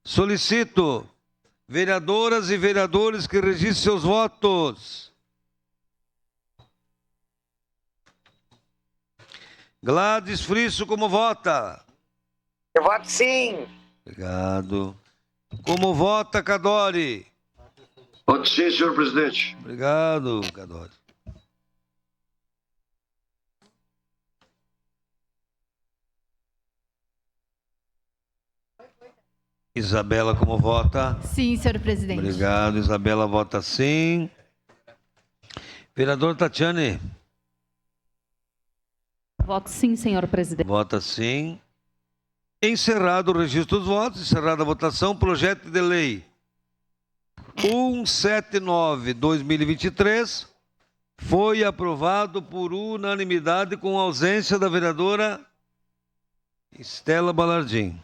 Solicito, vereadoras e vereadores, que registrem seus votos. Gladys Frisso, como vota? Eu voto sim. Obrigado. Como vota, Cadore? Voto sim, senhor presidente. Obrigado, Cadore. Isabela, como vota? Sim, senhor presidente. Obrigado, Isabela vota sim. Vereadora Tatiane? Voto sim, senhor presidente. Vota sim. Encerrado o registro dos votos, encerrada a votação, projeto de lei 179/2023 foi aprovado por unanimidade com ausência da vereadora Estela Balardim.